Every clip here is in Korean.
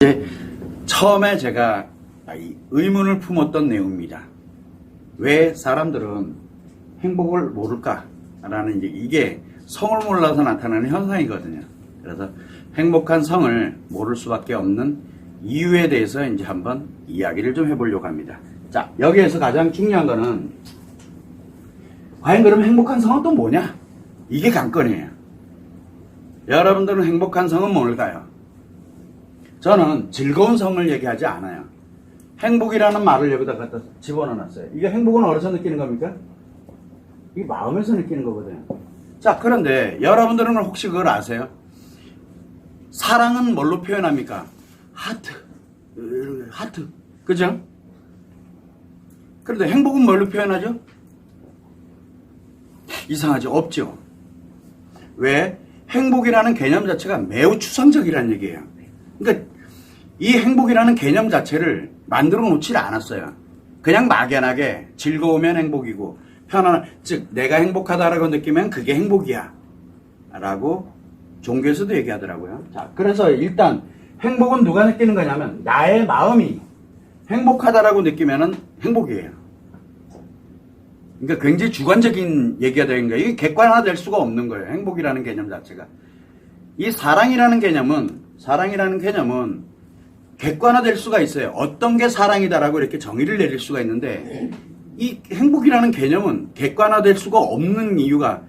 이제 처음에 제가 이 의문을 품었던 내용입니다. 왜 사람들은 행복을 모를까라는 이게 성을 몰라서 나타나는 현상이거든요. 그래서 행복한 성을 모를 수밖에 없는 이유에 대해서 이제 한번 이야기를 좀 해보려고 합니다. 자, 여기에서 가장 중요한 거는 과연 그럼 행복한 성은 또 뭐냐? 이게 관건이에요. 여러분들은 행복한 성은 뭘까요? 저는 즐거운 성을 얘기하지 않아요. 행복이라는 말을 여기다 갖다 집어넣어놨어요. 이게 행복은 어디서 느끼는 겁니까? 이게 마음에서 느끼는 거거든요. 자, 그런데 여러분들은 혹시 그걸 아세요? 사랑은 뭘로 표현합니까? 하트. 하트. 그죠? 그런데 행복은 뭘로 표현하죠? 이상하죠? 없죠? 왜? 행복이라는 개념 자체가 매우 추상적이라는 얘기예요. 그러니까 이 행복이라는 개념 자체를 만들어 놓지 않았어요. 그냥 막연하게 즐거우면 행복이고 편안한, 즉 내가 행복하다라고 느끼면 그게 행복이야 라고 종교에서도 얘기하더라고요. 자, 그래서 일단 행복은 누가 느끼는 거냐면 나의 마음이 행복하다라고 느끼면 행복이에요. 그러니까 굉장히 주관적인 얘기가 되는 거예요. 이게 객관화될 수가 없는 거예요. 행복이라는 개념 자체가. 이 사랑이라는 개념은 객관화될 수가 있어요. 어떤 게 사랑이다라고 이렇게 정의를 내릴 수가 있는데 이 행복이라는 개념은 객관화될 수가 없는 이유가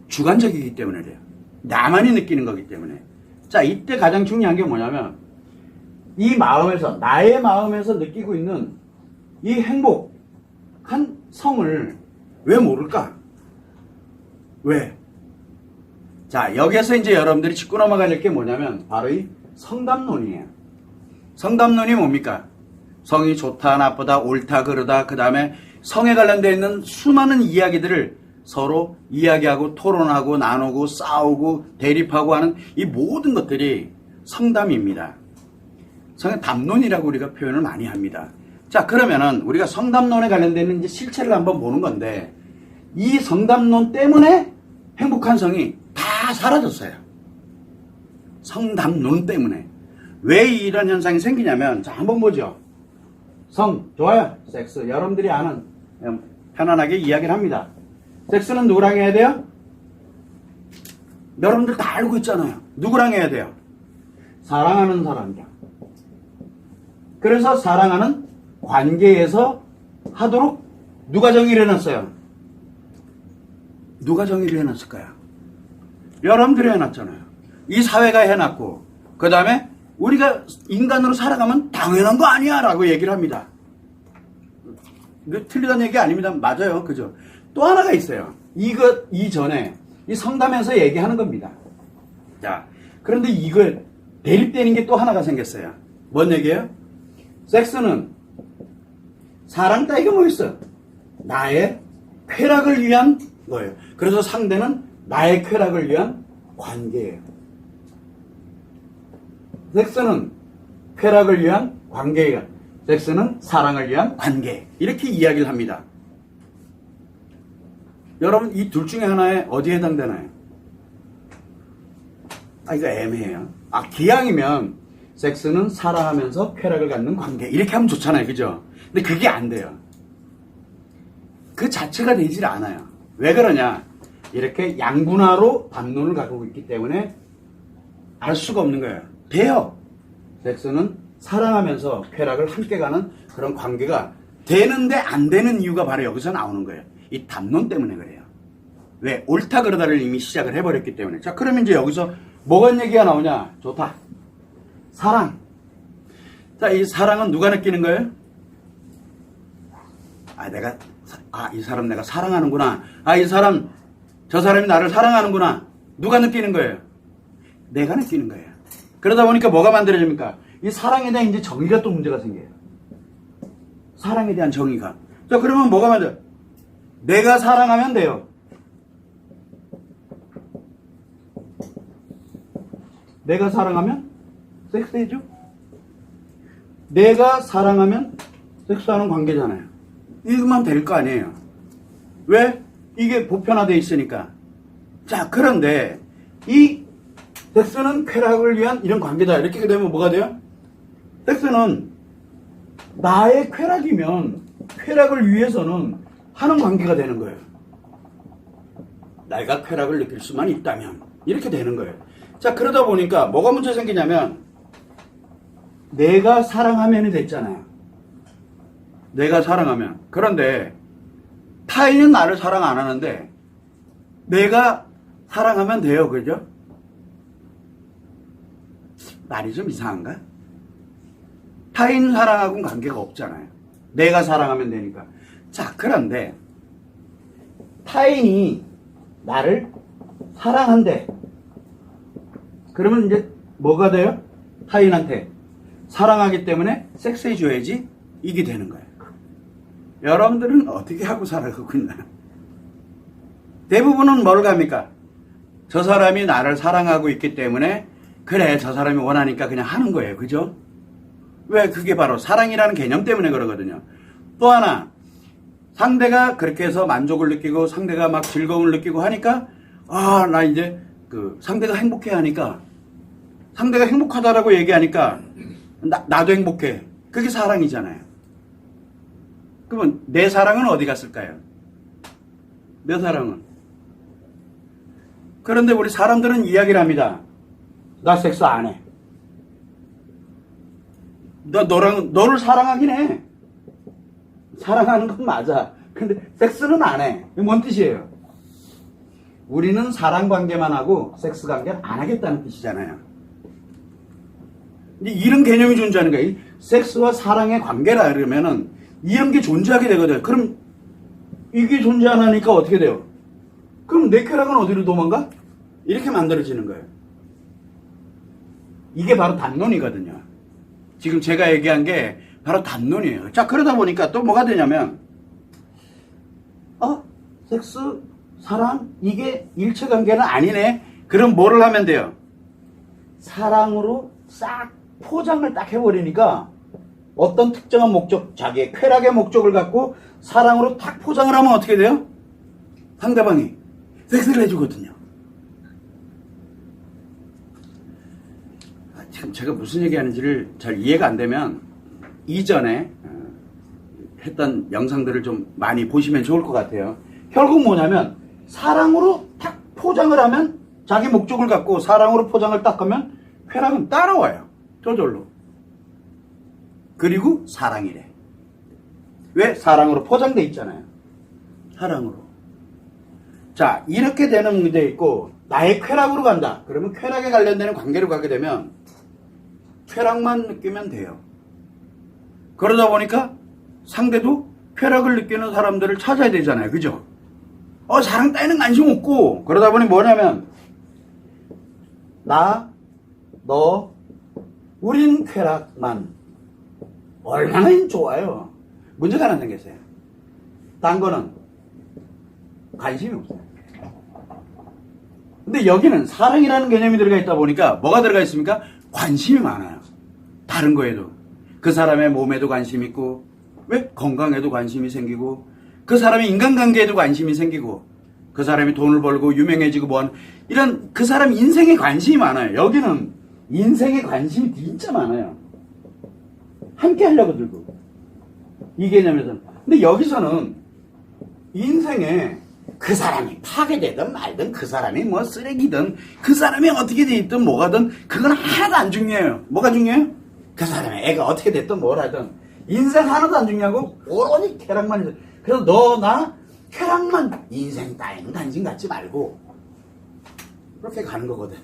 주관적이기 때문에 그래요. 나만이 느끼는 거기 때문에. 자, 이때 가장 중요한 게 뭐냐면 이 마음에서, 나의 마음에서 느끼고 있는 이 행복한 성을 왜 모를까? 왜? 자, 여기에서 이제 여러분들이 짚고 넘어가야 될 게 뭐냐면 바로 이 성담론이에요. 성담론이 뭡니까? 성이 좋다, 나쁘다, 옳다, 그르다, 그 다음에 성에 관련되어 있는 수많은 이야기들을 서로 이야기하고 토론하고 나누고 싸우고 대립하고 하는 이 모든 것들이 성담입니다. 성의 담론이라고 우리가 표현을 많이 합니다. 자, 그러면은 우리가 성담론에 관련되어 있는 이제 실체를 한번 보는 건데 이 성담론 때문에 행복한 성이 다 사라졌어요. 성담론 때문에. 왜 이런 현상이 생기냐면, 자, 한번 보죠. 성, 좋아요. 섹스. 여러분들이 아는, 편안하게 이야기를 합니다. 섹스는 누구랑 해야 돼요? 여러분들 다 알고 있잖아요. 누구랑 해야 돼요? 사랑하는 사람이랑. 그래서 사랑하는 관계에서 하도록 누가 정의를 해놨어요? 누가 정의를 해놨을까요? 여러분들이 해놨잖아요. 이 사회가 해놨고, 그 다음에 우리가 인간으로 살아가면 당연한 거 아니야 라고 얘기를 합니다. 틀리다는 얘기 아닙니다. 맞아요. 그죠? 또 하나가 있어요. 이것 이전에 이 성담에서 얘기하는 겁니다. 자, 그런데 이걸 대립되는 게 또 하나가 생겼어요. 뭔 얘기예요? 섹스는 사랑 따위가 뭐 있어? 나의 쾌락을 위한 거예요. 그래서 상대는 나의 쾌락을 위한 관계예요. 섹스는 쾌락을 위한 관계예요. 섹스는 사랑을 위한 관계. 이렇게 이야기를 합니다. 여러분, 이 둘 중에 하나에 어디에 해당되나요? 이거 애매해요. 기왕이면 섹스는 사랑하면서 쾌락을 갖는 관계. 이렇게 하면 좋잖아요. 그죠? 근데 그게 안 돼요. 그 자체가 되질 않아요. 왜 그러냐? 이렇게 양분화로 담론을 갖고 있기 때문에 알 수가 없는 거예요. 돼요. 섹스는 사랑하면서 쾌락을 함께 가는 그런 관계가 되는데 안 되는 이유가 바로 여기서 나오는 거예요. 이 담론 때문에 그래요. 왜? 옳다 그러다를 이미 시작을 해버렸기 때문에. 자, 그러면 이제 여기서 뭐가 얘기가 나오냐? 좋다. 사랑. 자, 이 사랑은 누가 느끼는 거예요? 이 사람 내가 사랑하는구나. 저 사람이 나를 사랑하는구나. 누가 느끼는 거예요? 내가 느끼는 거예요. 그러다 보니까 뭐가 만들어집니까? 이 사랑에 대한 이제 정의가 또 문제가 생겨요. 사랑에 대한 정의가. 자, 그러면 뭐가 만들어요? 내가 사랑하면 돼요. 내가 사랑하면 섹스해죠? 내가 사랑하면 섹스하는 관계잖아요. 이것만 될 거 아니에요. 왜? 이게 보편화되어 있으니까. 자, 그런데 이 섹스는 쾌락을 위한 이런 관계다. 이렇게 되면 뭐가 돼요? 섹스는 나의 쾌락이면 쾌락을 위해서는 하는 관계가 되는 거예요. 내가 쾌락을 느낄 수만 있다면 이렇게 되는 거예요. 자, 그러다 보니까 뭐가 문제 생기냐면 내가 사랑하면이 됐잖아요. 내가 사랑하면. 그런데 타인은 나를 사랑 안 하는데 내가 사랑하면 돼요. 그죠? 말이 좀 이상한가? 타인 사랑하고는 관계가 없잖아요. 내가 사랑하면 되니까. 자, 그런데 타인이 나를 사랑한대. 그러면 이제 뭐가 돼요? 타인한테 사랑하기 때문에 섹스해줘야지 이게 되는 거예요. 여러분들은 어떻게 하고 살아가고 있나요? 대부분은 뭘 갑니까? 저 사람이 나를 사랑하고 있기 때문에 그래 저 사람이 원하니까 그냥 하는 거예요. 그죠? 왜? 그게 바로 사랑이라는 개념 때문에 그러거든요. 또 하나, 상대가 그렇게 해서 만족을 느끼고 상대가 막 즐거움을 느끼고 하니까 나 이제 그 상대가 행복해 하니까 상대가 행복하다라고 얘기하니까 나도 행복해. 그게 사랑이잖아요. 그러면 내 사랑은 어디 갔을까요? 내 사랑은. 그런데 우리 사람들은 이야기를 합니다. 나 섹스 안 해. 너를 사랑하긴 해. 사랑하는 건 맞아. 근데 섹스는 안 해. 이게 뭔 뜻이에요? 우리는 사랑 관계만 하고 섹스 관계는 안 하겠다는 뜻이잖아요. 이런 개념이 존재하는 거예요. 이 섹스와 사랑의 관계라 그러면은 이런 게 존재하게 되거든요. 그럼 이게 존재 안 하니까 어떻게 돼요? 그럼 내 쾌락은 어디로 도망가? 이렇게 만들어지는 거예요. 이게 바로 담론이거든요. 지금 제가 얘기한 게 바로 담론이에요. 자, 그러다 보니까 또 뭐가 되냐면 섹스, 사랑 이게 일체관계는 아니네. 그럼 뭐를 하면 돼요? 사랑으로 싹 포장을 딱 해버리니까 어떤 특정한 목적, 자기의 쾌락의 목적을 갖고 사랑으로 탁 포장을 하면 어떻게 돼요? 상대방이 섹스를 해주거든요. 지금 제가 무슨 얘기하는지를 잘 이해가 안 되면 이전에 했던 영상들을 좀 많이 보시면 좋을 것 같아요. 결국 뭐냐면 사랑으로 탁 포장을 하면 자기 목적을 갖고 사랑으로 포장을 딱 하면 쾌락은 따라와요. 저절로. 그리고 사랑이래. 왜? 사랑으로 포장돼 있잖아요. 사랑으로. 자, 이렇게 되는 문제 있고 나의 쾌락으로 간다. 그러면 쾌락에 관련되는 관계로 가게 되면 쾌락만 느끼면 돼요. 그러다 보니까 상대도 쾌락을 느끼는 사람들을 찾아야 되잖아요. 그죠? 사랑 따위는 관심 없고 그러다 보니 뭐냐면 나, 너, 우린 쾌락만 얼마나 좋아요. 문제가 하나 생겼어요. 딴 거는 관심이 없어요. 근데 여기는 사랑이라는 개념이 들어가 있다 보니까 뭐가 들어가 있습니까? 관심이 많아요. 다른 거에도. 그 사람의 몸에도 관심 있고 왜? 건강에도 관심이 생기고 그 사람의 인간관계에도 관심이 생기고 그 사람이 돈을 벌고 유명해지고 뭐하는 이런 그 사람 인생에 관심이 많아요. 여기는 인생에 관심이 진짜 많아요. 함께 하려고 들고 이 개념에서는. 근데 여기서는 인생에 그 사람이 파괴되든 말든 그 사람이 뭐 쓰레기든 그 사람이 어떻게 돼 있든 뭐가든 그건 하나도 안 중요해요. 뭐가 중요해요? 그 사람의 애가 어떻게 됐든 뭐라든 인생 하나도 안 중요하고 오로지 쾌락만 있어. 그래서 너, 나 쾌락만 인생 따위는 관심 갖지 말고 그렇게 가는 거거든.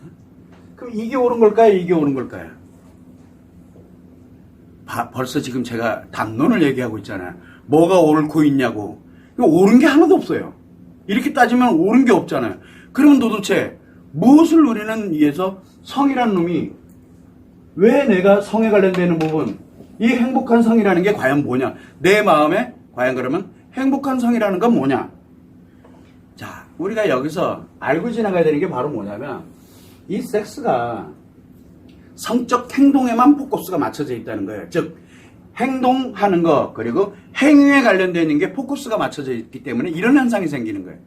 그럼 이게 옳은 걸까요? 이게 옳은 걸까요? 벌써 지금 제가 담론을 얘기하고 있잖아요. 뭐가 옳고 있냐고. 옳은 게 하나도 없어요. 이렇게 따지면 옳은 게 없잖아요. 그러면 도대체 무엇을 우리는 위해서 성이라는 놈이 왜 내가 성에 관련되는 부분 이 행복한 성이라는 게 과연 뭐냐? 내 마음에 과연 그러면 행복한 성이라는 건 뭐냐? 자, 우리가 여기서 알고 지나가야 되는 게 바로 뭐냐면 이 섹스가 성적 행동에만 포커스가 맞춰져 있다는 거예요. 즉 행동하는 거 그리고 행위에 관련되어 있는 게 포커스가 맞춰져 있기 때문에 이런 현상이 생기는 거예요.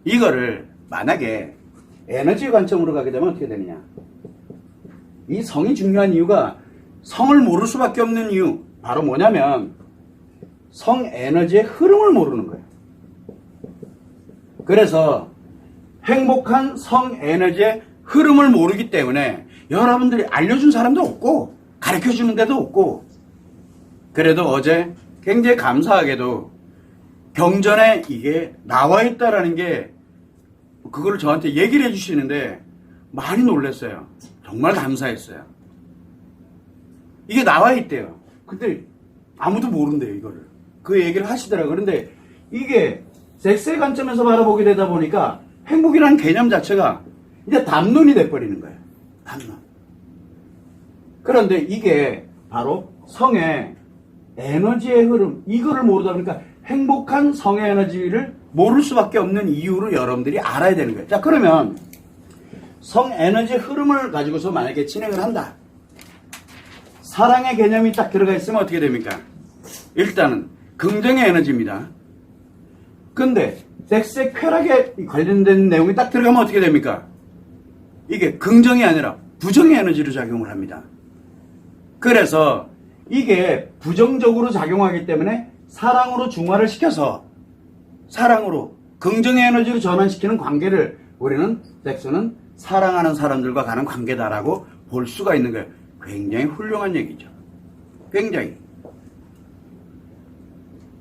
이거를 만약에 에너지 관점으로 가게 되면 어떻게 되느냐? 이 성이 중요한 이유가 성을 모를 수밖에 없는 이유 바로 뭐냐면 성 에너지의 흐름을 모르는 거예요. 그래서 행복한 성 에너지의 흐름을 모르기 때문에 여러분들이 알려준 사람도 없고 가르쳐주는 데도 없고, 그래도 어제 굉장히 감사하게도 경전에 이게 나와 있다라는 게 그걸 저한테 얘기를 해주시는데 많이 놀랐어요. 정말 감사했어요. 이게 나와 있대요. 근데 아무도 모른대요, 이거를. 그 얘기를 하시더라고요. 그런데 이게 섹스의 관점에서 바라보게 되다 보니까 행복이라는 개념 자체가 이제 담론이 돼버리는 거예요. 담론. 그런데 이게 바로 성의 에너지의 흐름, 이거를 모르다 보니까 행복한 성의 에너지를 모를 수밖에 없는 이유를 여러분들이 알아야 되는 거예요. 자, 그러면 성 에너지의 흐름을 가지고서 만약에 진행을 한다. 사랑의 개념이 딱 들어가 있으면 어떻게 됩니까? 일단은 긍정의 에너지입니다. 근데 섹스의 쾌락에 관련된 내용이 딱 들어가면 어떻게 됩니까? 이게 긍정이 아니라 부정의 에너지로 작용을 합니다. 그래서 이게 부정적으로 작용하기 때문에 사랑으로 중화를 시켜서 사랑으로 긍정의 에너지로 전환시키는 관계를 우리는 섹스는 사랑하는 사람들과 가는 관계다라고 볼 수가 있는 거예요. 굉장히 훌륭한 얘기죠. 굉장히.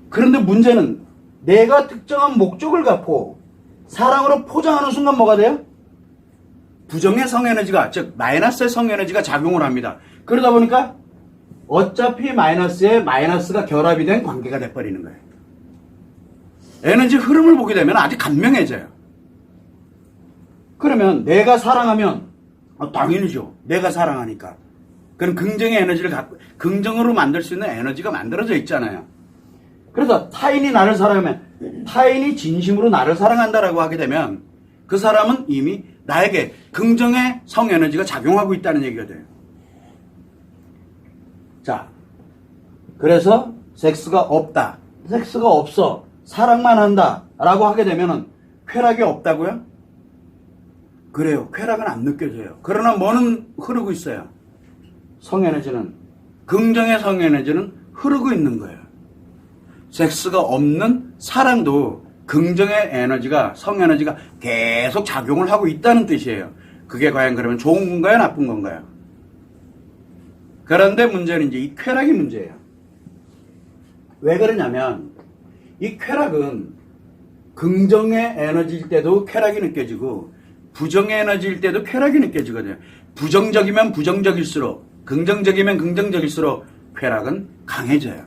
그런데 문제는 내가 특정한 목적을 갖고 사랑으로 포장하는 순간 뭐가 돼요? 부정의 성에너지가, 즉 마이너스의 성에너지가 작용을 합니다. 그러다 보니까 어차피 마이너스에 마이너스가 결합이 된 관계가 돼버리는 거예요. 에너지 흐름을 보게 되면 아주 간명해져요. 그러면 내가 사랑하면 당연히죠. 내가 사랑하니까. 그럼 긍정의 에너지를 갖고 긍정으로 만들 수 있는 에너지가 만들어져 있잖아요. 그래서 타인이 나를 사랑하면 타인이 진심으로 나를 사랑한다라고 하게 되면 그 사람은 이미 나에게 긍정의 성에너지가 작용하고 있다는 얘기가 돼요. 자, 그래서 섹스가 없다. 섹스가 없어. 사랑만 한다. 라고 하게 되면은 쾌락이 없다고요? 그래요. 쾌락은 안 느껴져요. 그러나 뭐는 흐르고 있어요? 성에너지는, 긍정의 성에너지는 흐르고 있는 거예요. 섹스가 없는 사랑도 긍정의 에너지가, 성에너지가 계속 작용을 하고 있다는 뜻이에요. 그게 과연 그러면 좋은 건가요? 나쁜 건가요? 그런데 문제는 이제 이 쾌락이 문제예요. 왜 그러냐면 이 쾌락은 긍정의 에너지일 때도 쾌락이 느껴지고 부정의 에너지일 때도 쾌락이 느껴지거든요. 부정적이면 부정적일수록, 긍정적이면 긍정적일수록 쾌락은 강해져요.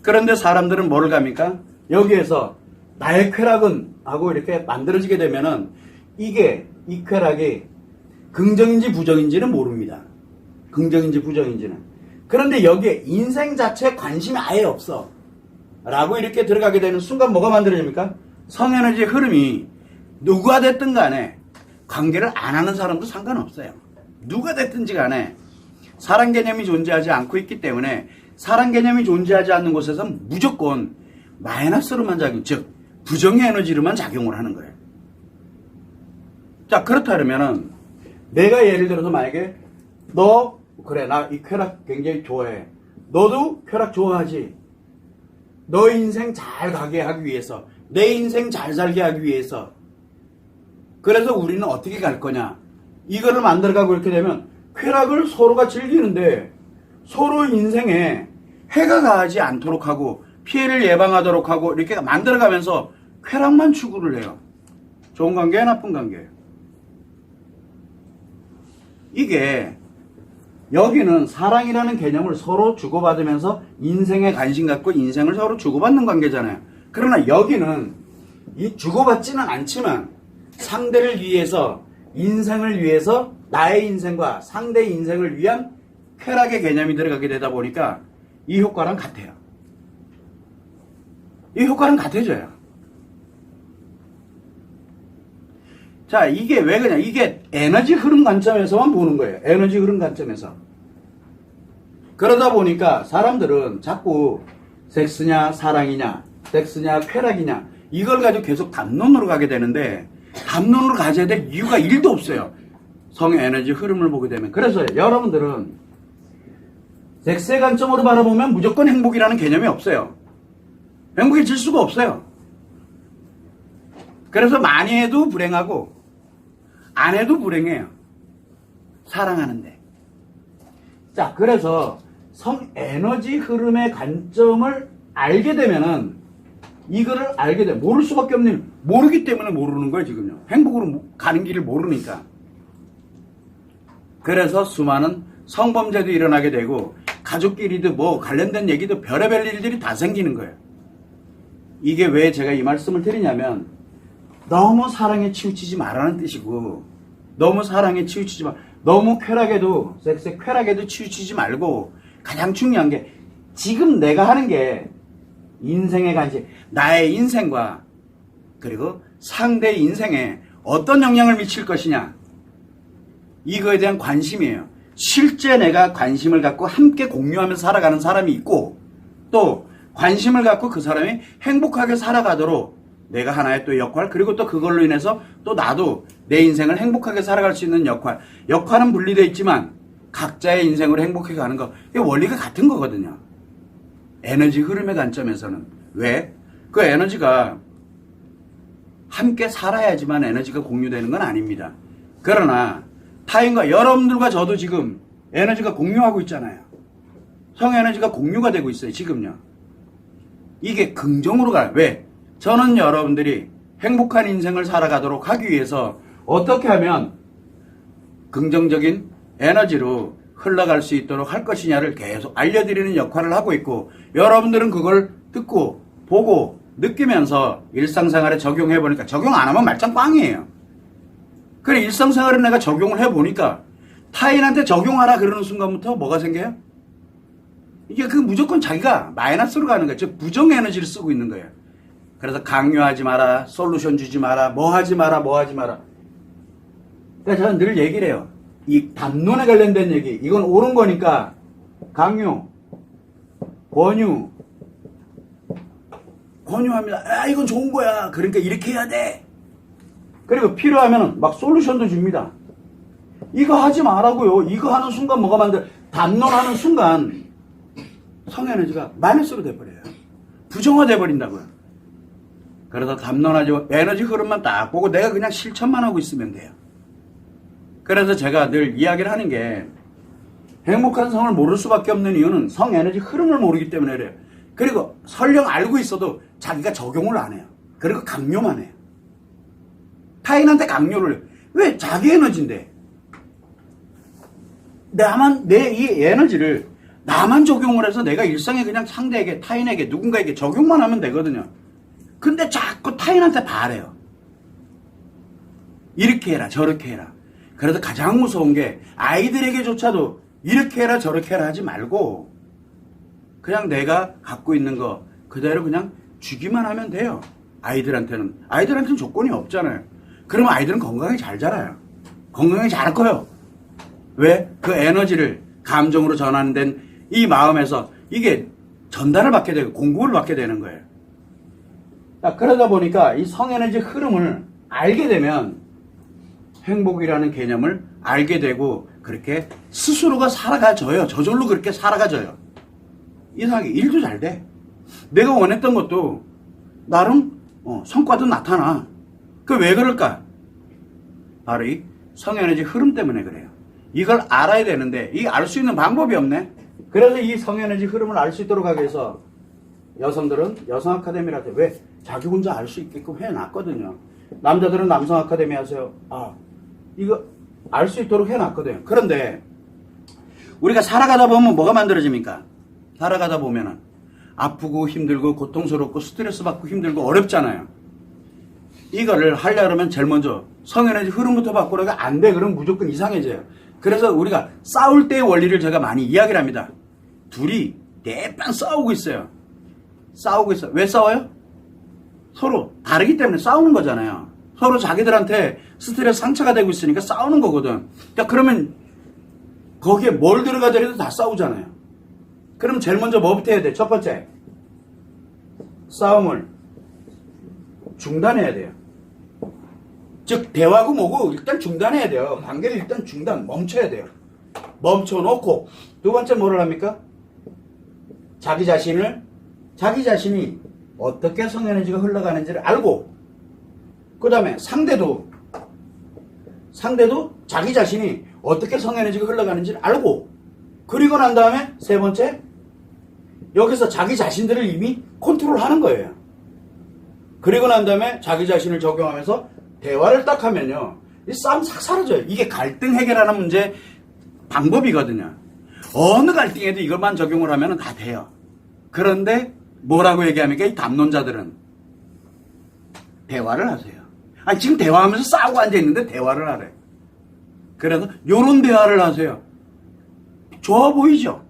그런데 사람들은 뭐를 갑니까? 여기에서 나의 쾌락은 하고 이렇게 만들어지게 되면은 이게, 이 쾌락이 긍정인지 부정인지는 모릅니다. 긍정인지 부정인지는. 그런데 여기에 인생 자체에 관심이 아예 없어. 라고 이렇게 들어가게 되는 순간 뭐가 만들어집니까? 성에너지의 흐름이 누가 됐든 간에 관계를 안 하는 사람도 상관없어요. 누가 됐든지 간에 사랑 개념이 존재하지 않고 있기 때문에 사랑 개념이 존재하지 않는 곳에서는 무조건 마이너스로만 작용, 즉 부정의 에너지로만 작용을 하는 거예요. 자, 그렇다면은 내가 예를 들어서 만약에 너 그래 나 이 쾌락 굉장히 좋아해. 너도 쾌락 좋아하지. 너 인생 잘 가게 하기 위해서, 내 인생 잘 살게 하기 위해서. 그래서 우리는 어떻게 갈 거냐? 이거를 만들어가고 이렇게 되면 쾌락을 서로가 즐기는데 서로 인생에 해가 가지 않도록 하고 피해를 예방하도록 하고 이렇게 만들어가면서 쾌락만 추구를 해요. 좋은 관계예요? 나쁜 관계예요? 이게 여기는 사랑이라는 개념을 서로 주고받으면서 인생에 관심 갖고 인생을 서로 주고받는 관계잖아요. 그러나 여기는 이 주고받지는 않지만 상대를 위해서, 인생을 위해서 나의 인생과 상대의 인생을 위한 쾌락의 개념이 들어가게 되다 보니까 이 효과랑 같아요. 이 효과는 같아져요. 자, 이게 왜 그냥 이게 에너지 흐름 관점에서만 보는 거예요. 에너지 흐름 관점에서. 그러다 보니까 사람들은 자꾸 섹스냐 사랑이냐, 섹스냐 쾌락이냐 이걸 가지고 계속 담론으로 가게 되는데 담론으로 가져야 될 이유가 1도 없어요. 성 에너지 흐름을 보게 되면. 그래서 여러분들은 섹스의 관점으로 바라보면 무조건 행복이라는 개념이 없어요. 행복해질 수가 없어요. 그래서 많이 해도 불행하고 안 해도 불행해요. 사랑하는데. 자, 그래서 성에너지 흐름의 관점을 알게 되면은 이거를 알게 돼. 모를 수밖에 없는, 모르기 때문에 모르는 거예요, 지금요. 행복으로 가는 길을 모르니까. 그래서 수많은 성범죄도 일어나게 되고, 가족끼리도 뭐 관련된 얘기도 별의별 일들이 다 생기는 거예요. 이게 왜 제가 이 말씀을 드리냐면, 너무 사랑에 치우치지 말라는 뜻이고, 너무 사랑에 치우치지 마. 너무 쾌락에도, 섹스에 쾌락에도 치우치지 말고, 가장 중요한 게, 지금 내가 하는 게, 인생의 관심, 나의 인생과 그리고 상대의 인생에 어떤 영향을 미칠 것이냐, 이거에 대한 관심이에요. 실제 내가 관심을 갖고 함께 공유하면서 살아가는 사람이 있고, 또 관심을 갖고 그 사람이 행복하게 살아가도록 내가 하나의 또 역할, 그리고 또 그걸로 인해서 또 나도 내 인생을 행복하게 살아갈 수 있는 역할은 분리되어 있지만 각자의 인생으로 행복하게 가는 거, 이게 원리가 같은 거거든요. 에너지 흐름의 관점에서는. 왜? 그 에너지가 함께 살아야지만 에너지가 공유되는 건 아닙니다. 그러나 타인과, 여러분들과 저도 지금 에너지가 공유하고 있잖아요. 성에너지가 공유가 되고 있어요, 지금요. 이게 긍정으로 가요. 왜? 저는 여러분들이 행복한 인생을 살아가도록 하기 위해서 어떻게 하면 긍정적인 에너지로 흘러갈 수 있도록 할 것이냐를 계속 알려드리는 역할을 하고 있고, 여러분들은 그걸 듣고 보고 느끼면서 일상생활에 적용해보니까, 적용 안 하면 말짱 꽝이에요. 그래, 일상생활에 내가 적용을 해보니까 타인한테 적용하라 그러는 순간부터 뭐가 생겨요? 이게 그 무조건 자기가 마이너스로 가는 거예요. 즉 부정 에너지를 쓰고 있는 거예요. 그래서 강요하지 마라, 솔루션 주지 마라, 뭐 하지 마라. 그러니까 저는 늘 얘기를 해요. 이 담론에 관련된 얘기, 이건 옳은 거니까 강요, 권유합니다. 아, 이건 좋은 거야. 그러니까 이렇게 해야 돼. 그리고 필요하면 막 솔루션도 줍니다. 이거 하지 말라고요. 이거 하는 순간 뭐가 담론하는 순간 성에너지가 마이너스로 돼버려요. 부정화돼 버린다고요. 그래서 담론하지, 에너지 흐름만 딱 보고 내가 그냥 실천만 하고 있으면 돼요. 그래서 제가 늘 이야기를 하는 게, 행복한 성을 모를 수밖에 없는 이유는 성에너지 흐름을 모르기 때문에 그래요. 그리고 설령 알고 있어도 자기가 적용을 안 해요. 그리고 강요만 해요. 타인한테 강요를 해요. 왜? 자기 에너지인데. 내 이 에너지를 나만 적용을 해서 내가 일상에 그냥 상대에게, 타인에게, 누군가에게 적용만 하면 되거든요. 근데 자꾸 타인한테 바래요. 이렇게 해라, 저렇게 해라. 그래서 가장 무서운 게, 아이들에게조차도 이렇게 해라 저렇게 해라 하지 말고 그냥 내가 갖고 있는 거 그대로 그냥 주기만 하면 돼요. 아이들한테는 조건이 없잖아요. 그러면 아이들은 건강하게 잘 자라요. 건강하게 잘 커요. 왜? 그 에너지를 감정으로 전환된 이 마음에서 이게 전달을 받게 되고 공급을 받게 되는 거예요. 그러다 보니까 이 성에너지 흐름을 알게 되면 행복이라는 개념을 알게 되고, 그렇게 스스로가 살아가져요. 저절로 그렇게 살아가져요. 이상하게 일도 잘 돼. 내가 원했던 것도 나름 성과도 나타나. 그 왜 그럴까? 바로 이 성에너지 흐름 때문에 그래요. 이걸 알아야 되는데 이 알 수 있는 방법이 없네. 그래서 이 성에너지 흐름을 알 수 있도록 하기 위해서 여성들은 여성 아카데미라고, 왜? 자기 혼자 알 수 있게끔 해놨거든요. 남자들은 남성 아카데미 하세요. 이거 알 수 있도록 해놨거든요. 그런데 우리가 살아가다 보면 뭐가 만들어집니까? 살아가다 보면은 아프고 힘들고 고통스럽고 스트레스 받고 힘들고 어렵잖아요. 이거를 하려고 하면 제일 먼저 성에너지 흐름부터 바꾸려가 안 돼. 그러면 무조건 이상해져요. 그래서 우리가 싸울 때의 원리를 제가 많이 이야기를 합니다. 둘이 대빵 싸우고 있어요. 왜 싸워요? 서로 다르기 때문에 싸우는 거잖아요. 서로 자기들한테 스트레스 상처가 되고 있으니까 싸우는 거거든. 그러면 거기에 뭘 들어가더라도 다 싸우잖아요. 그럼 제일 먼저 뭐부터 해야 돼? 첫 번째, 싸움을 중단해야 돼요. 즉 대화고 뭐고 일단 중단해야 돼요. 관계를 일단 멈춰야 돼요. 멈춰놓고 두 번째 뭐를 합니까? 자기 자신이 어떻게 성에너지가 흘러가는지를 알고, 그 다음에 상대도 자기 자신이 어떻게 성에너지가 흘러가는지를 알고, 그리고 난 다음에 세 번째, 여기서 자기 자신들을 이미 컨트롤하는 거예요. 그리고 난 다음에 자기 자신을 적용하면서 대화를 딱 하면요, 이 싸움 싹 사라져요. 이게 갈등 해결하는 문제 방법이거든요. 어느 갈등에도 이것만 적용을 하면 다 돼요. 그런데 뭐라고 얘기합니까? 이 담론자들은 대화를 하세요. 아니, 지금 대화하면서 싸우고 앉아있는데 대화를 하래. 그래서 요런 대화를 하세요. 좋아 보이죠?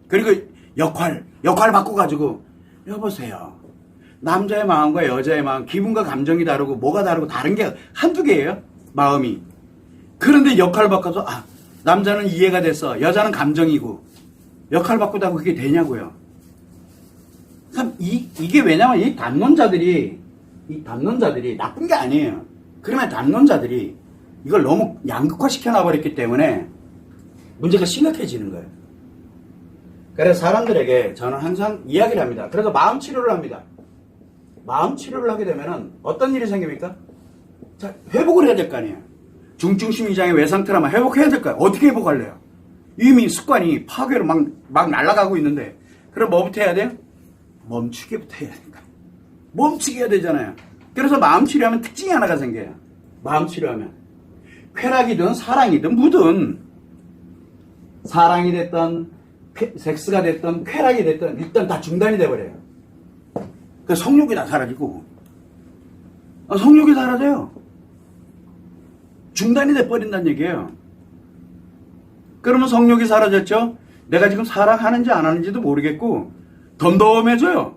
그리고 역할 바꿔가지고, 여보세요, 남자의 마음과 여자의 마음, 기분과 감정이 다르고 뭐가 다르고 다른 게 한두 개예요, 마음이. 그런데 역할 바꿔서, 남자는 이해가 됐어, 여자는 감정이고, 역할 바꾸다가 그게 되냐고요. 참 이게 왜냐면 이 담론자들이 나쁜 게 아니에요. 그러면 담론자들이 이걸 너무 양극화 시켜놔버렸기 때문에 문제가 심각해지는 거예요. 그래서 사람들에게 저는 항상 이야기를 합니다. 그래서 마음 치료를 합니다. 마음 치료를 하게 되면은 어떤 일이 생깁니까? 자, 회복을 해야 될 거 아니에요. 중증심 이장의 외상트라마 회복해야 될 거예요. 어떻게 회복할래요? 이미 습관이 파괴로 막 날아가고 있는데, 그럼 뭐부터 해야 돼요? 멈추게부터 해야 되니까. 멈추게 해야 되잖아요. 그래서 마음 치료하면 특징이 하나가 생겨요. 마음 치료하면 쾌락이든 사랑이든 뭐든, 사랑이 됐던 섹스가 됐던 쾌락이 됐던 일단 다 중단이 돼버려요. 그 성욕이 다 사라지고, 성욕이 사라져요. 중단이 돼버린다는 얘기예요. 그러면 성욕이 사라졌죠? 내가 지금 사랑하는지 안 하는지도 모르겠고 덤덤해져요.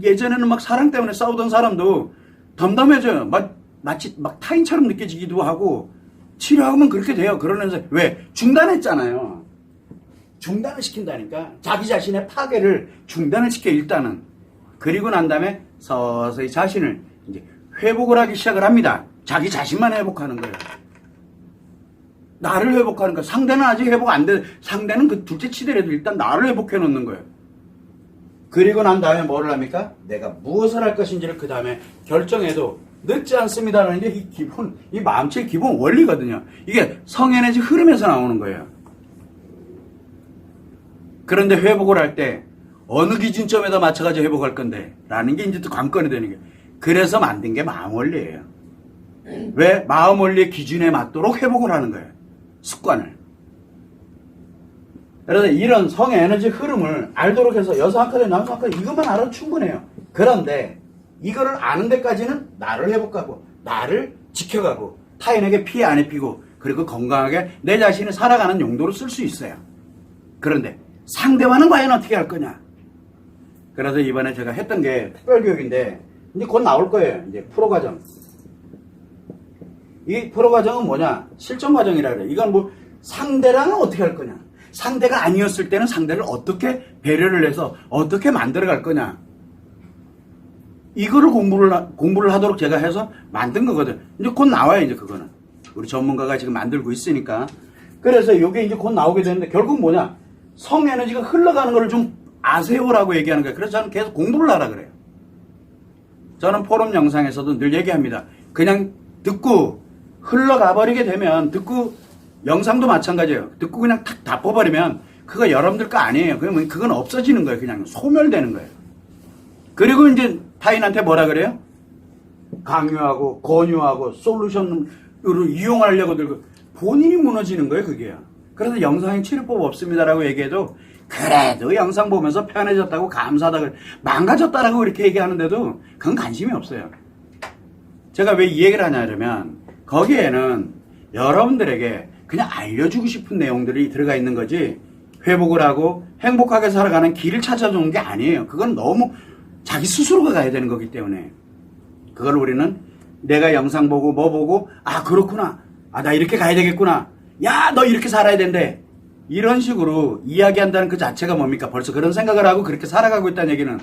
예전에는 막 사랑 때문에 싸우던 사람도 덤덤해져요. 마치 타인처럼 느껴지기도 하고, 치료하면 그렇게 돼요. 그러면서 왜? 중단했잖아요. 중단을 시킨다니까. 자기 자신의 파괴를 중단을 시켜, 일단은. 그리고 난 다음에 서서히 자신을 이제 회복을 하기 시작을 합니다. 자기 자신만 회복하는 거예요. 나를 회복하는 거예요. 상대는 아직 회복 안 돼. 상대는 그 둘째 치더라도 일단 나를 회복해 놓는 거예요. 그리고 난 다음에 뭐를 합니까? 내가 무엇을 할 것인지를 그 다음에 결정해도 늦지 않습니다라는 게 이 마음치의 기본 원리거든요. 이게 성에너지 흐름에서 나오는 거예요. 그런데 회복을 할 때 어느 기준점에다 맞춰가지고 회복할 건데 라는 게 이제 또 관건이 되는 거예요. 그래서 만든 게 마음 원리예요. 왜? 마음 원리의 기준에 맞도록 회복을 하는 거예요. 습관을. 그래서 이런 성에너지 흐름을 알도록 해서 여성 한 칸에 남성 한 칸에 이것만 알아도 충분해요. 그런데 이거를 아는 데까지는 나를 회복하고 나를 지켜가고 타인에게 피해 안 입히고 그리고 건강하게 내 자신을 살아가는 용도로 쓸 수 있어요. 그런데 상대와는 과연 어떻게 할 거냐? 그래서 이번에 제가 했던 게 특별교육인데 이제 곧 나올 거예요. 이제 프로과정. 이 프로과정은 뭐냐? 실전과정이라 그래요. 이건 뭐 상대랑은 어떻게 할 거냐? 상대가 아니었을 때는 상대를 어떻게 배려를 해서 어떻게 만들어 갈 거냐? 이거를 공부를 하도록 제가 해서 만든 거거든. 이제 곧 나와요, 이제 그거는. 우리 전문가가 지금 만들고 있으니까. 그래서 이게 이제 곧 나오게 되는데 결국 뭐냐? 성에너지가 흘러가는 거를 좀 아세요라고 얘기하는 거예요. 그래서 저는 계속 공부를 하라 그래요. 저는 포럼 영상에서도 늘 얘기합니다. 그냥 듣고 흘러가 버리게 되면, 듣고 영상도 마찬가지예요. 듣고 그냥 탁 다 뽑아버리면 그거 여러분들 거 아니에요. 그건 없어지는 거예요. 그냥 소멸되는 거예요. 그리고 이제 타인한테 뭐라 그래요? 강요하고 권유하고 솔루션으로 이용하려고 들고 본인이 무너지는 거예요. 그게요. 그래서 영상에 치료법 없습니다라고 얘기해도 그래도 영상 보면서 편해졌다고 감사하다고 망가졌다라고 이렇게 얘기하는데도 그건 관심이 없어요. 제가 왜 이 얘기를 하냐면 거기에는 여러분들에게 그냥 알려주고 싶은 내용들이 들어가 있는 거지 회복을 하고 행복하게 살아가는 길을 찾아주는 게 아니에요. 그건 너무 자기 스스로가 가야 되는 거기 때문에 그걸 우리는 내가 영상 보고 뭐 보고 그렇구나, 나 이렇게 가야 되겠구나, 야 너 이렇게 살아야 된대, 이런 식으로 이야기한다는 그 자체가 뭡니까? 벌써 그런 생각을 하고 그렇게 살아가고 있다는 얘기는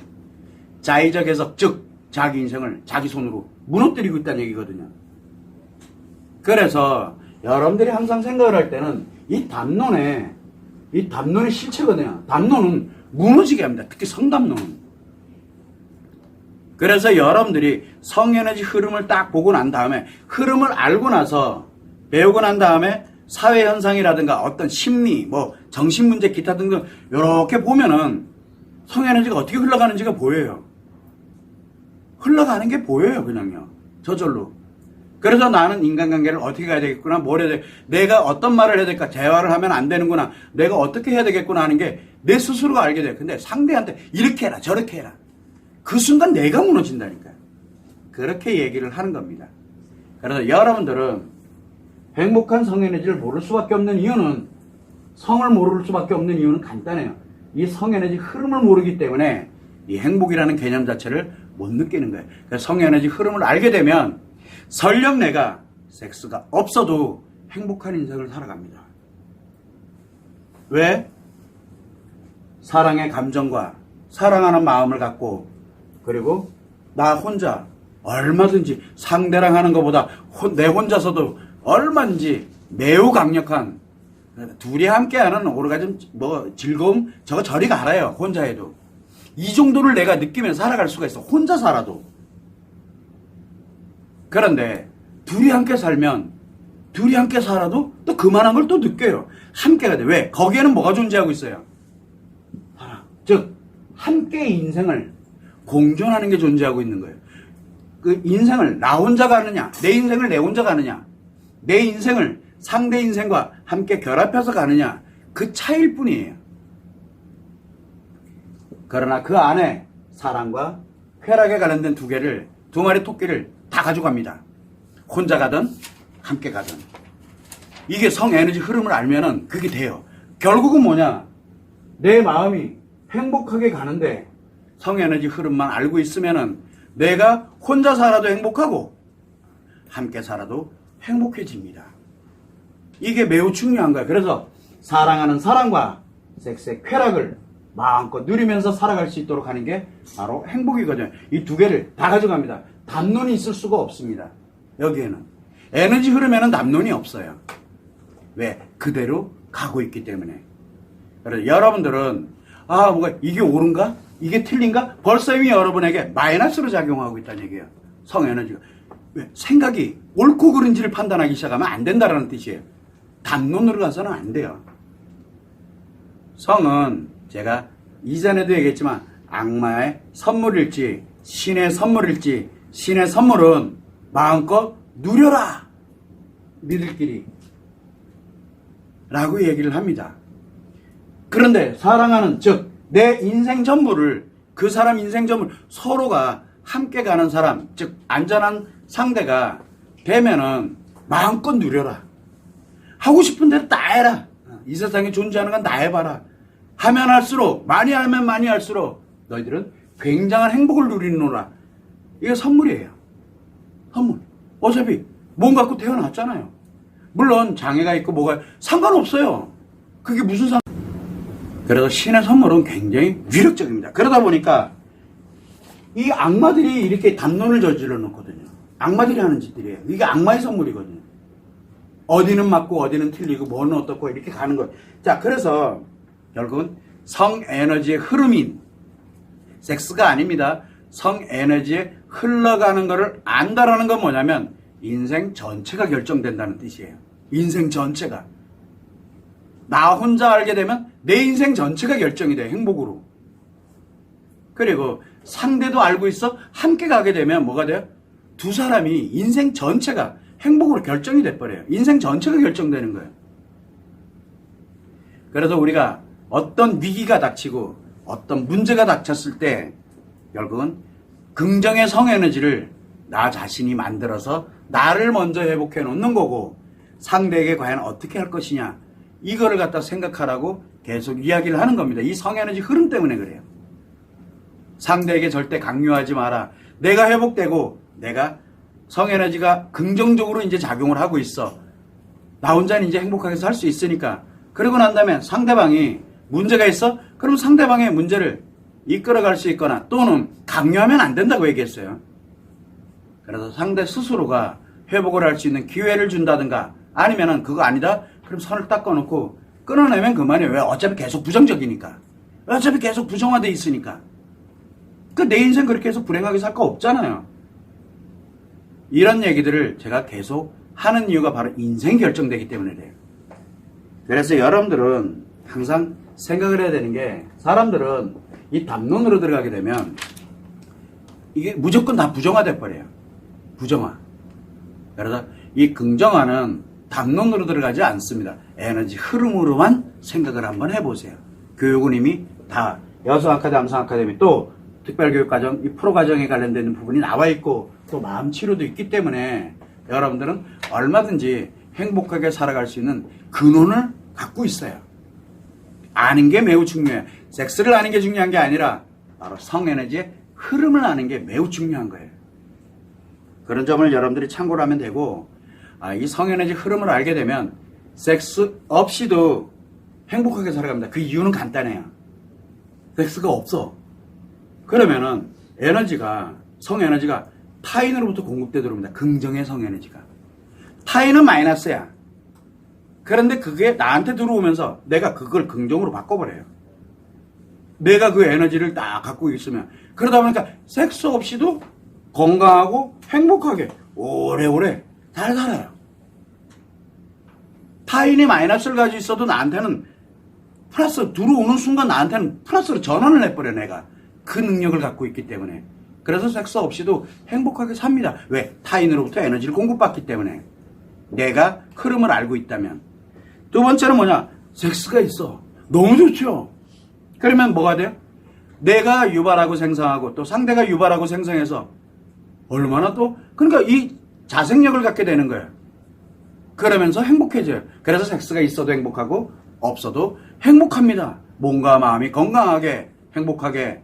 자의적 해석, 즉 자기 인생을 자기 손으로 무너뜨리고 있다는 얘기거든요. 그래서 여러분들이 항상 생각을 할 때는 이 담론에 이 담론의 실체거든요. 담론은 무너지게 합니다. 특히 성담론은. 그래서 여러분들이 성에너지 흐름을 딱 보고 난 다음에, 흐름을 알고 나서 배우고 난 다음에 사회현상이라든가 어떤 심리, 뭐 정신문제 기타 등등 이렇게 보면은 성에너지가 어떻게 흘러가는지가 보여요. 흘러가는 게 보여요. 그냥요. 저절로. 그래서 나는 인간관계를 어떻게 해야 되겠구나, 뭘 해야 돼, 내가 어떤 말을 해야 될까, 대화를 하면 안 되는구나, 내가 어떻게 해야 되겠구나 하는 게 내 스스로가 알게 돼요. 근데 상대한테 이렇게 해라 저렇게 해라, 그 순간 내가 무너진다니까요. 그렇게 얘기를 하는 겁니다. 그래서 여러분들은 행복한 성에너지를 모를 수밖에 없는 이유는, 성을 모를 수밖에 없는 이유는 간단해요. 이 성에너지 흐름을 모르기 때문에 이 행복이라는 개념 자체를 못 느끼는 거예요. 그래서 성에너지 흐름을 알게 되면 설령 내가 섹스가 없어도 행복한 인생을 살아갑니다. 왜? 사랑의 감정과 사랑하는 마음을 갖고, 그리고 나 혼자 얼마든지 상대랑 하는 것보다 내 혼자서도 얼마든지 매우 강력한, 둘이 함께하는 오르가즘, 뭐 즐거움, 저거 저리 가라요. 혼자 해도 이 정도를 내가 느끼면서 살아갈 수가 있어, 혼자 살아도. 그런데 둘이 함께 살면, 둘이 함께 살아도 또 그만한 걸 또 느껴요. 함께가 돼. 왜? 거기에는 뭐가 존재하고 있어요? 사랑. 즉 함께 인생을 공존하는 게 존재하고 있는 거예요. 그 인생을 나 혼자 가느냐, 내 인생을 내 혼자 가느냐, 내 인생을 상대 인생과 함께 결합해서 가느냐, 그 차이일 뿐이에요. 그러나 그 안에 사랑과 쾌락에 관련된 두 마리 토끼를 다 가져갑니다. 혼자 가든 함께 가든. 이게 성에너지 흐름을 알면은 그게 돼요. 결국은 뭐냐, 내 마음이 행복하게 가는데 성에너지 흐름만 알고 있으면은 내가 혼자 살아도 행복하고 함께 살아도 행복해집니다. 이게 매우 중요한 거예요. 그래서 사랑하는 사랑과 섹스의 쾌락을 마음껏 누리면서 살아갈 수 있도록 하는 게 바로 행복이거든요. 이 두 개를 다 가져갑니다. 담론이 있을 수가 없습니다. 여기에는 에너지 흐름에는 담론이 없어요. 왜? 그대로 가고 있기 때문에. 그래서 여러분들은 뭐가 이게 옳은가? 이게 틀린가? 벌써 이미 여러분에게 마이너스로 작용하고 있다는 얘기예요. 성에너지가. 왜? 생각이 옳고 그른지를 판단하기 시작하면 안 된다라는 뜻이에요. 담론으로 가서는 안 돼요. 성은 제가 이전에도 얘기했지만 악마의 선물일지 신의 선물일지, 신의 선물은 마음껏 누려라, 니들끼리 라고 얘기를 합니다. 그런데 사랑하는, 즉 내 인생 전부를, 그 사람 인생 전부 서로가 함께 가는 사람, 즉 안전한 상대가 되면은 마음껏 누려라. 하고 싶은 대로 다 해라. 이 세상에 존재하는 건 다 해봐라. 하면 할수록, 많이 하면 많이 할수록 너희들은 굉장한 행복을 누리노라. 이게 선물이에요. 선물. 어차피 몸 갖고 태어났잖아요. 물론 장애가 있고 뭐가 상관없어요. 그게 무슨 그래서 신의 선물은 굉장히 위력적입니다. 그러다 보니까 이 악마들이 이렇게 담론을 저질러 놓거든요. 악마들이 하는 짓들이에요. 이게 악마의 선물이거든요. 어디는 맞고 어디는 틀리고 뭐는 어떻고 이렇게 가는 거예요. 자, 그래서 결국은 성에너지의 흐름인 섹스가 아닙니다. 성에너지에 흘러가는 것을 안다라는 건 뭐냐면 인생 전체가 결정된다는 뜻이에요. 인생 전체가. 나 혼자 알게 되면 내 인생 전체가 결정이 돼, 행복으로. 그리고 상대도 알고 있어, 함께 가게 되면 뭐가 돼요? 두 사람이 인생 전체가 행복으로 결정이 돼버려요. 인생 전체가 결정되는 거예요. 그래서 우리가 어떤 위기가 닥치고 어떤 문제가 닥쳤을 때 결국은 긍정의 성에너지를 나 자신이 만들어서 나를 먼저 회복해 놓는 거고, 상대에게 과연 어떻게 할 것이냐, 이거를 갖다 생각하라고 계속 이야기를 하는 겁니다. 이 성에너지 흐름 때문에 그래요. 상대에게 절대 강요하지 마라. 내가 회복되고 내가 성에너지가 긍정적으로 이제 작용을 하고 있어. 나 혼자는 이제 행복하게 살 수 있으니까. 그러고 난 다음에 상대방이 문제가 있어? 그럼 상대방의 문제를 이끌어갈 수 있거나 또는 강요하면 안 된다고 얘기했어요. 그래서 상대 스스로가 회복을 할 수 있는 기회를 준다든가, 아니면은 그거 아니다? 그럼 선을 딱 꺼놓고 끊어내면 그만이에요. 왜? 어차피 계속 부정적이니까. 어차피 계속 부정화돼 있으니까. 내 인생 그렇게 해서 불행하게 살 거 없잖아요. 이런 얘기들을 제가 계속 하는 이유가 바로 인생 결정되기 때문에 그래요. 그래서 여러분들은 항상 생각을 해야 되는 게, 사람들은 이 담론으로 들어가게 되면 이게 무조건 다 부정화돼 버려요. 부정화. 그래서 이 긍정화는 담론으로 들어가지 않습니다. 에너지 흐름으로만 생각을 한번 해보세요. 교육은 이미 다 여성아카데미, 남성아카데미, 또 특별교육과정, 이 프로과정에 관련된 부분이 나와 있고 또 마음치료도 있기 때문에 여러분들은 얼마든지 행복하게 살아갈 수 있는 근원을 갖고 있어요. 아는 게 매우 중요해요. 섹스를 아는 게 중요한 게 아니라 바로 성에너지의 흐름을 아는 게 매우 중요한 거예요. 그런 점을 여러분들이 참고를 하면 되고, 이 성에너지 흐름을 알게 되면 섹스 없이도 행복하게 살아갑니다. 그 이유는 간단해요. 섹스가 없어. 그러면은 성에너지가 타인으로부터 공급돼 들어옵니다. 긍정의 성에너지가. 타인은 마이너스야. 그런데 그게 나한테 들어오면서 내가 그걸 긍정으로 바꿔버려요. 내가 그 에너지를 딱 갖고 있으면. 그러다 보니까 섹스 없이도 건강하고 행복하게 오래오래 잘 살아요. 타인이 마이너스를 가지고 있어도 나한테는 플러스, 들어오는 순간 나한테는 플러스로 전환을 해버려, 내가. 그 능력을 갖고 있기 때문에. 그래서 섹스 없이도 행복하게 삽니다. 왜? 타인으로부터 에너지를 공급받기 때문에. 내가 흐름을 알고 있다면. 두 번째는 뭐냐? 섹스가 있어. 너무 좋죠? 그러면 뭐가 돼요? 내가 유발하고 생성하고 또 상대가 유발하고 생성해서 얼마나 또, 그러니까 이 자생력을 갖게 되는 거예요. 그러면서 행복해져요. 그래서 섹스가 있어도 행복하고 없어도 행복합니다. 몸과 마음이 건강하게 행복하게,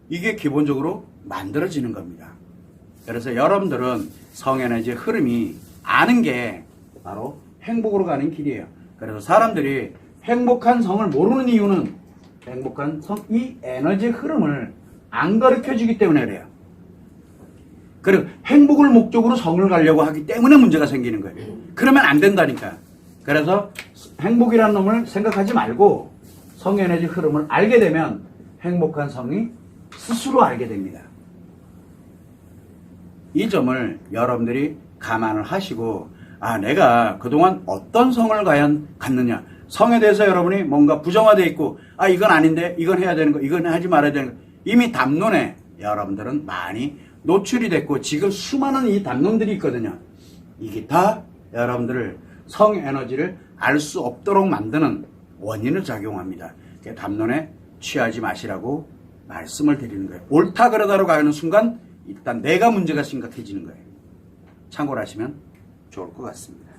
이게 기본적으로 만들어지는 겁니다. 그래서 여러분들은 성에너지의 흐름이 아는 게 바로 행복으로 가는 길이에요. 그래서 사람들이 행복한 성을 모르는 이유는 행복한 성, 이 에너지의 흐름을 안 가르쳐주기 때문에 그래요. 그리고 행복을 목적으로 성을 가려고 하기 때문에 문제가 생기는 거예요. 그러면 안 된다니까. 그래서 행복이라는 놈을 생각하지 말고 성에너지 흐름을 알게 되면 행복한 성이 스스로 알게 됩니다. 이 점을 여러분들이 감안을 하시고, 내가 그동안 어떤 성을 과연 갖느냐. 성에 대해서 여러분이 뭔가 부정화되어 있고, 이건 아닌데, 이건 해야 되는 거, 이건 하지 말아야 되는 거. 이미 담론에 여러분들은 많이 노출이 됐고, 지금 수많은 이 담론들이 있거든요. 이게 다 여러분들을 성에너지를 알 수 없도록 만드는 원인을 작용합니다. 담론에 취하지 마시라고 말씀을 드리는 거예요. 옳다 그러다로 가는 순간 일단 내가 문제가 심각해지는 거예요. 참고를 하시면 좋을 것 같습니다.